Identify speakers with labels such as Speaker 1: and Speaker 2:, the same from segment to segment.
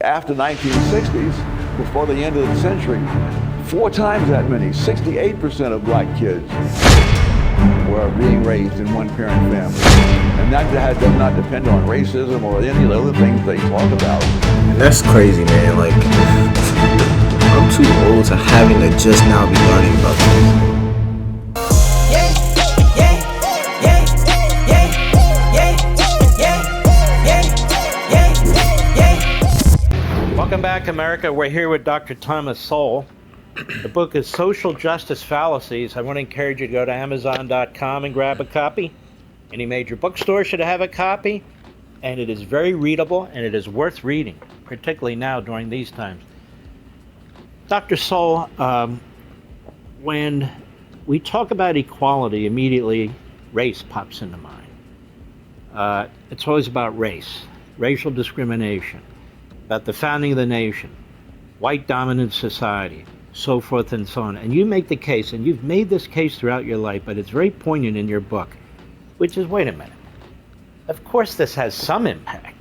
Speaker 1: after 1960s, before the end of the century, 4 times that many, 68% of black kids were being raised in one-parent families. And that does not depend on racism or any of the other things they talk about.
Speaker 2: And that's crazy, man. Like, I'm too old to having to just now be learning about this.
Speaker 3: Welcome back, America. We're here with Dr. Thomas Sowell. The book is Social Justice Fallacies. I want to encourage you to go to Amazon.com and grab a copy. Any major bookstore should have a copy. And it is very readable, and it is worth reading, particularly now during these times. Dr. Sowell, when we talk about equality, immediately race pops into mind. It's always about race, racial discrimination, about the founding of the nation, white dominant society, so forth and so on. And you make the case, and you've made this case throughout your life, but it's very poignant in your book, which is, wait a minute, of course this has some impact,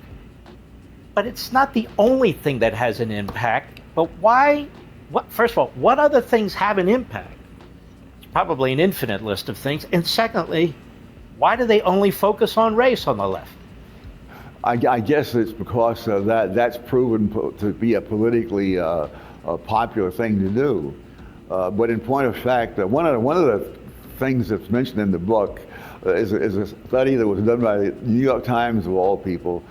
Speaker 3: but it's not the only thing that has an impact. But why, first of all, what other things have an impact? It's probably an infinite list of things. And secondly, why do they only focus on race on the left?
Speaker 1: I guess it's because that's proven to be a politically popular thing to do. But in point of fact, one of the things that's mentioned in the book is a study that was done by the New York Times, of all people,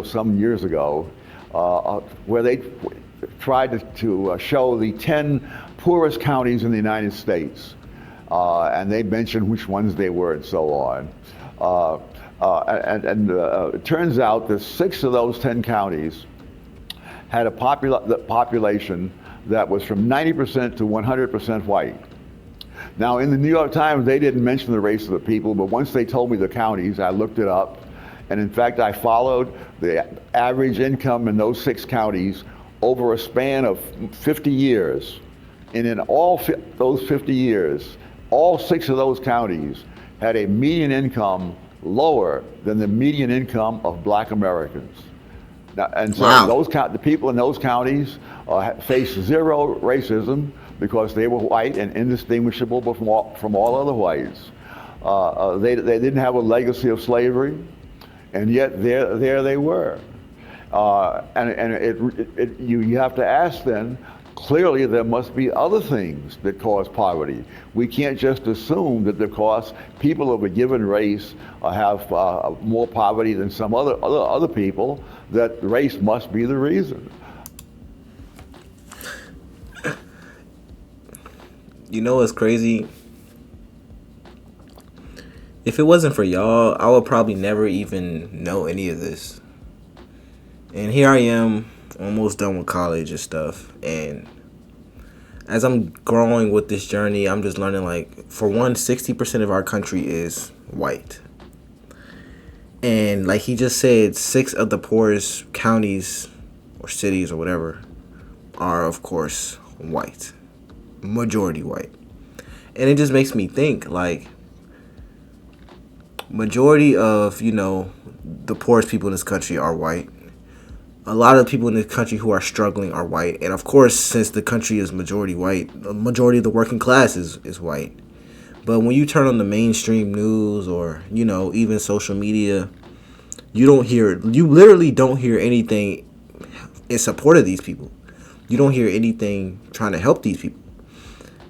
Speaker 1: some years ago, where they tried to show the 10 poorest counties in the United States. And they mentioned which ones they were and so on. It turns out that 6 of those 10 counties had a population that was from 90% to 100% white. Now, in the New York Times, they didn't mention the race of the people, but once they told me the counties, I looked it up. And in fact, I followed the average income in those 6 counties over a span of 50 years. And in all those 50 years, all 6 of those counties had a median income lower than the median income of black Americans. Now, and so
Speaker 2: wow.
Speaker 1: The people in those counties faced zero racism because they were white and indistinguishable from all other whites. They didn't have a legacy of slavery, and yet there they were. You have to ask then, clearly there must be other things that cause poverty. We can't just assume that because people of a given race have more poverty than some other people, that race must be the reason.
Speaker 2: You know what's crazy? If it wasn't for y'all, I would probably never even know any of this. And here I am, almost done with college and stuff. And as I'm growing with this journey, I'm just learning, like, for one, 60% of our country is white. And like he just said, 6 of the poorest counties or cities or whatever are, of course, white. Majority white. And it just makes me think, like, majority of, the poorest people in this country are white. A lot of the people in this country who are struggling are white. And of course, since the country is majority white, the majority of the working class is white. But when you turn on the mainstream news or, even social media, you literally don't hear anything in support of these people. You don't hear anything trying to help these people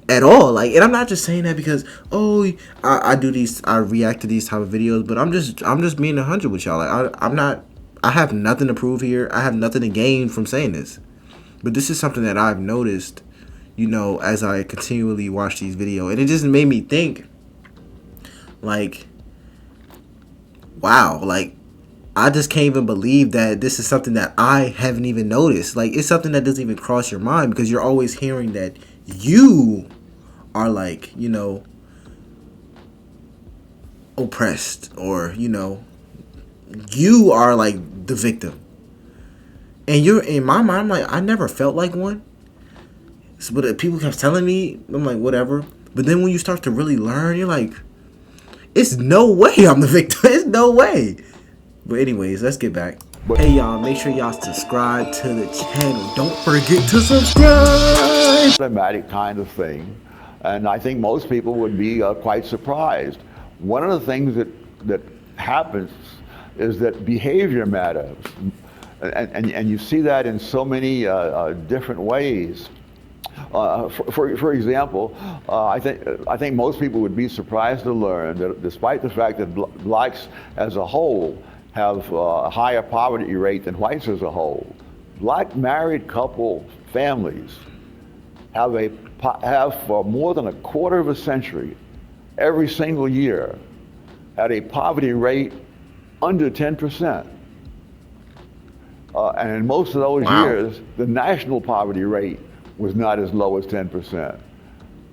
Speaker 2: at all. Like, and I'm not just saying that because, I react to these type of videos, but I'm just being 100 with y'all. Like, I have nothing to prove here. I have nothing to gain from saying this. But this is something that I've noticed, as I continually watch these videos. And it just made me think, like, wow, like, I just can't even believe that this is something that I haven't even noticed. Like, it's something that doesn't even cross your mind because you're always hearing that you are, like, oppressed or, you are like the victim. And you're in my mind, I'm like, I never felt like one. So, but people kept telling me, I'm like, whatever. But then when you start to really learn, you're like, it's no way I'm the victim. It's no way. But anyways, let's get back. Hey y'all, make sure y'all subscribe to the channel. Don't forget to subscribe.
Speaker 1: Automatic kind of thing, and I think most people would be quite surprised. One of the things that happens is that behavior matters, and you see that in so many different ways. For example, I think most people would be surprised to learn that despite the fact that blacks as a whole have a higher poverty rate than whites as a whole, black married couple families have for more than a quarter of a century, every single year, had a poverty rate under 10%. And in most of those years, the national poverty rate was not as low as 10%.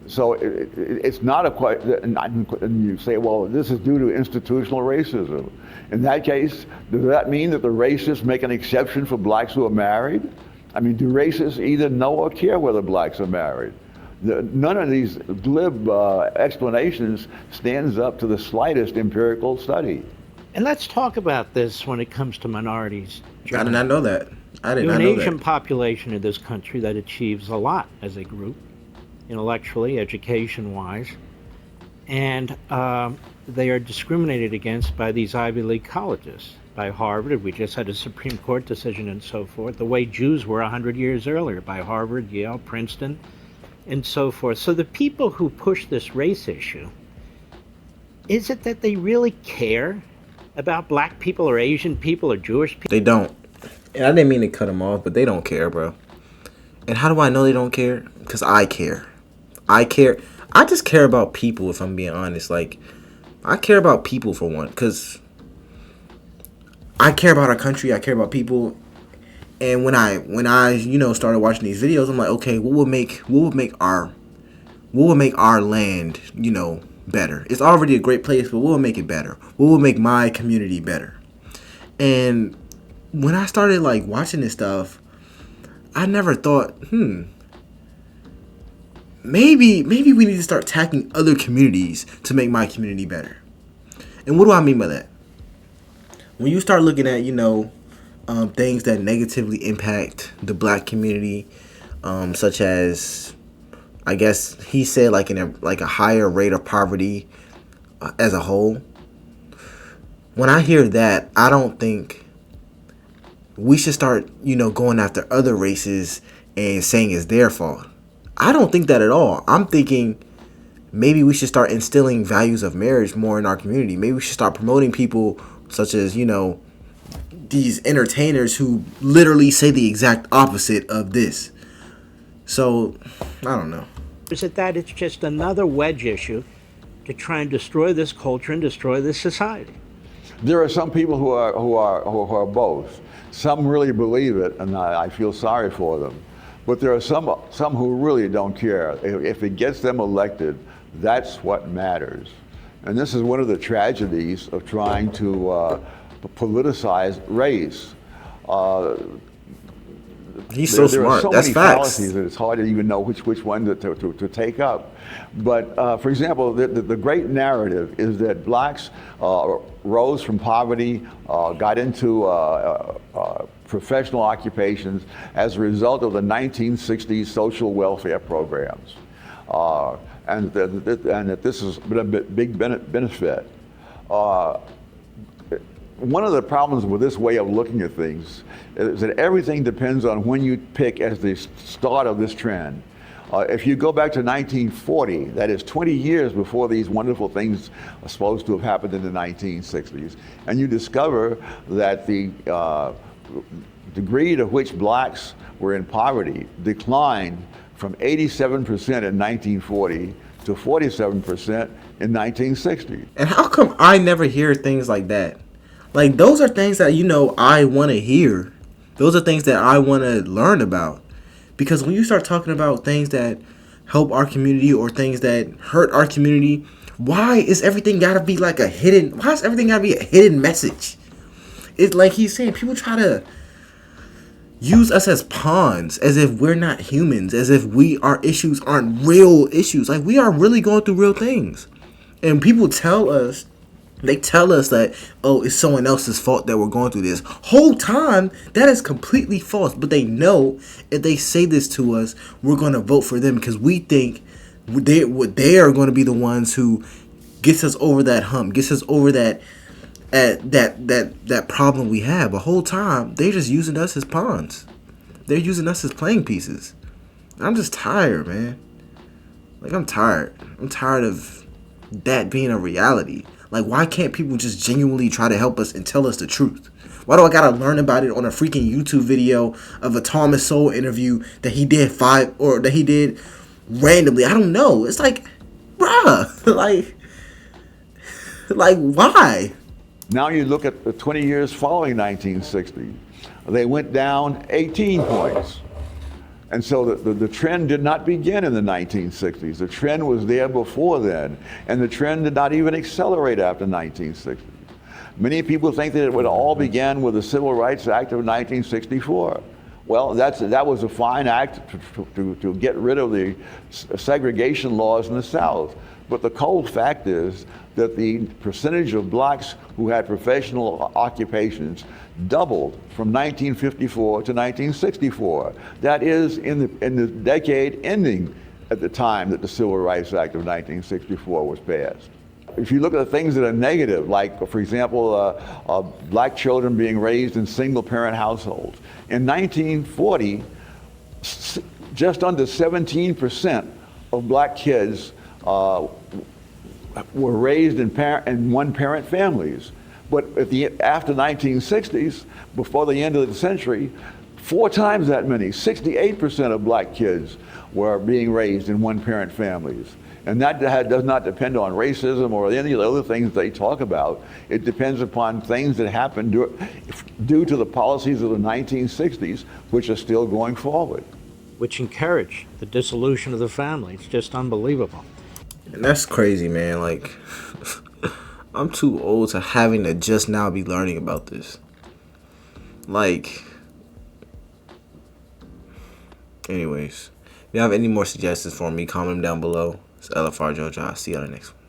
Speaker 1: So it's not a quite, and you say, well, this is due to institutional racism. In that case, does that mean that the racists make an exception for blacks who are married? I mean, do racists either know or care whether blacks are married? None of these glib explanations stands up to the slightest empirical study.
Speaker 3: And let's talk about this when it comes to minorities.
Speaker 2: I did not know that. I did not know that.
Speaker 3: An Asian population in this country that achieves a lot as a group, intellectually, education-wise, and they are discriminated against by these Ivy League colleges, by Harvard. We just had a Supreme Court decision and so forth, the way Jews were 100 years earlier, by Harvard, Yale, Princeton, and so forth. So the people who push this race issue, is it that they really care about black people or Asian people or Jewish people?
Speaker 2: They don't. And I didn't mean to cut them off, but they don't care, bro. And how do I know they don't care? Because I care. I care. I just care about people, if I'm being honest. Like, I care about people for one, because I care about our country. I care about people. And when I started watching these videos, I'm like, okay, what would make our land, better? It's already a great place, but what would make it better? What would make my community better? And when I started watching this stuff, I never thought, maybe we need to start attacking other communities to make my community better. And what do I mean by that? When you start looking at, things that negatively impact the black community, such as, I guess he said a higher rate of poverty as a whole. When I hear that, I don't think we should start, going after other races and saying it's their fault. I don't think that at all. I'm thinking maybe we should start instilling values of marriage more in our community. Maybe we should start promoting people such as, these entertainers who literally say the exact opposite of this. So, I don't know.
Speaker 3: Is it that it's just another wedge issue to try and destroy this culture and destroy this society?
Speaker 1: There are some people who are both. Some really believe it, and I feel sorry for them. But there are some who really don't care. If it gets them elected, that's what matters. And this is one of the tragedies of trying to politicize race.
Speaker 2: He's so smart.
Speaker 1: There are
Speaker 2: That's
Speaker 1: many
Speaker 2: facts.
Speaker 1: fallacies that it's hard to even know which one to take up. But for example, the great narrative is that blacks rose from poverty, got into professional occupations as a result of the 1960s social welfare programs, and that this has been a big benefit. One of the problems with this way of looking at things is that everything depends on when you pick as the start of this trend. If you go back to 1940, that is 20 years before these wonderful things are supposed to have happened in the 1960s, and you discover that the degree to which blacks were in poverty declined from 87% in 1940 to 47% in 1960.
Speaker 2: And how come I never hear things like that? Like, those are things that, I want to hear. Those are things that I want to learn about. Because when you start talking about things that help our community or things that hurt our community, why is everything got to be why is everything got to be a hidden message? It's like he's saying, people try to use us as pawns, as if we're not humans, as if our issues aren't real issues. Like, we are really going through real things. And people tell us, They tell us that, oh, it's someone else's fault that we're going through this. Whole time, that is completely false. But they know if they say this to us, we're going to vote for them because we think they are going to be the ones who gets us over that hump, gets us over that problem we have. The whole time, they're just using us as pawns. They're using us as playing pieces. I'm just tired, man. Like, I'm tired. I'm tired of that being a reality. Like, why can't people just genuinely try to help us and tell us the truth? Why do I gotta learn about it on a freaking YouTube video of a Thomas Sowell interview that he did randomly? I don't know. It's like, bruh, like why?
Speaker 1: Now you look at the 20 years following 1960, they went down 18 points. And so the trend did not begin in the 1960s. The trend was there before then, and the trend did not even accelerate after 1960. Many people think that it would all began with the Civil Rights Act of 1964. Well, that was a fine act to get rid of the segregation laws in the South. But the cold fact is that the percentage of blacks who had professional occupations doubled from 1954 to 1964. That is in the decade ending at the time that the Civil Rights Act of 1964 was passed. If you look at the things that are negative, like, for example, black children being raised in single-parent households. In 1940, just under 17% of black kids were raised in one-parent families. But after 1960s, before the end of the century, 4 times that many, 68% of black kids were being raised in one-parent families. And that does not depend on racism or any of the other things they talk about. It depends upon things that happened due to the policies of the 1960s, which are still going forward.
Speaker 3: Which encourage the dissolution of the family. It's just unbelievable.
Speaker 2: And that's crazy, man. Like, I'm too old to having to just now be learning about this. Like, anyways, if you have any more suggestions for me, comment them down below. It's LFR Jojo. I'll see you on the next one.